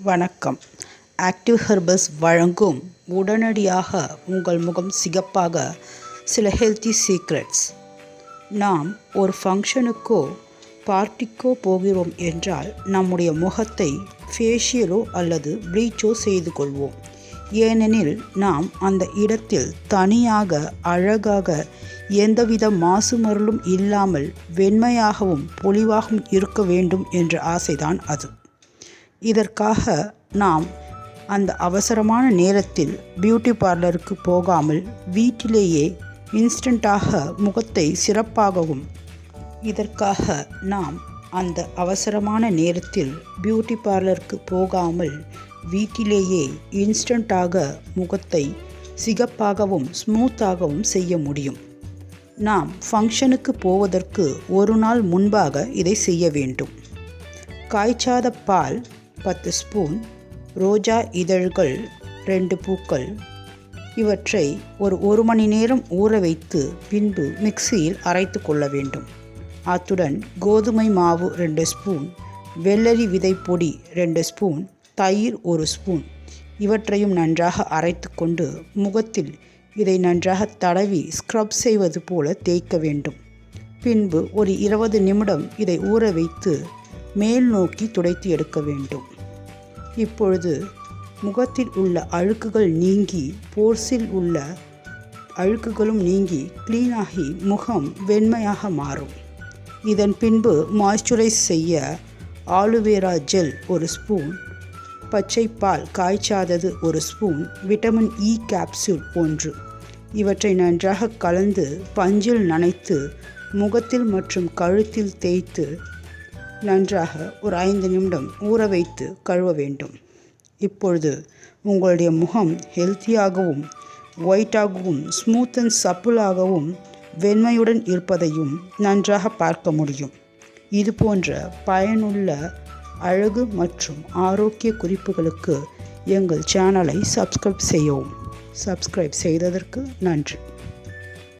வணக்கம். Active herbals வழங்கும் உடனடியாக உங்கள் முகம் சிகப்பாக சில ஹெல்த்தி சீக்ரெட்ஸ். நாம் ஒரு ஃபங்க்ஷனுக்கோ பார்ட்டிக்கோ போகிறோம் என்றால் நம்முடைய முகத்தை ஃபேஷியலோ அல்லது ப்ளீச்சோ செய்து கொள்வோம். ஏனெனில் நாம் அந்த இடத்தில் தனியாக அழகாக எந்தவித மாசு மருளும் இல்லாமல் வெண்மையாகவும் பொலிவாகவும் இருக்க வேண்டும் என்ற ஆசைதான் அது. இதற்காக நாம் அந்த அவசரமான நேரத்தில் பியூட்டி பார்லருக்கு போகாமல் வீட்டிலேயே இன்ஸ்டண்ட்டாக முகத்தை சிறப்பாகவும் முகத்தை சிகப்பாகவும் ஸ்மூத்தாகவும் செய்ய முடியும். நாம் ஃபங்க்ஷனுக்கு போவதற்கு ஒரு நாள் முன்பாக இதை செய்ய வேண்டும். காய்ச்சாத பால் 10 ஸ்பூன், ரோஜா இதழ்கள் 2 பூக்கள், இவற்றை ஒரு மணி நேரம் ஊற வைத்து பின்பு மிக்சியில் அரைத்து கொள்ள வேண்டும். அத்துடன் கோதுமை மாவு 2 ஸ்பூன், வெள்ளரி விதை பொடி 2 ஸ்பூன், தயிர் 1 ஸ்பூன் இவற்றையும் நன்றாக அரைத்து கொண்டு முகத்தில் இதை நன்றாக தடவி ஸ்க்ரப் செய்வது போல தேய்க்க வேண்டும். பின்பு ஒரு 20 நிமிடம் இதை ஊற வைத்து மேல் நோக்கி துடைத்து எடுக்க வேண்டும். இப்பொழுது முகத்தில் உள்ள அழுக்குகள் நீங்கி போர்ஸில் உள்ள அழுக்குகளும் நீங்கி க்ளீனாகி முகம் வெண்மையாக மாறும். இதன் பின்பு மாய்ஸ்சரைஸ் செய்ய ஆலுவேரா ஜெல் 1 ஸ்பூன், பச்சை பால் காய்ச்சாதது 1 ஸ்பூன், விட்டமின் இ கேப்சூல் 1 இவற்றை நன்றாக கலந்து பஞ்சில் நனைத்து முகத்தில் மற்றும் கழுத்தில் தேய்த்து நன்றாக ஒரு 5 நிமிடம் ஊற வைத்து கழுவ வேண்டும். இப்பொழுது உங்களுடைய முகம் ஹெல்த்தியாகவும் ஒயிட்டாகவும் ஸ்மூத் அண்ட் சப்புளாகவும் வெண்மையுடன் இருப்பதையும் நன்றாக பார்க்க முடியும். இது போன்ற பயனுள்ள அழகு மற்றும் ஆரோக்கிய குறிப்புகளுக்கு எங்கள் சேனலை சப்ஸ்கிரைப் செய்யவும். சப்ஸ்கிரைப் செய்ததற்கு நன்றி.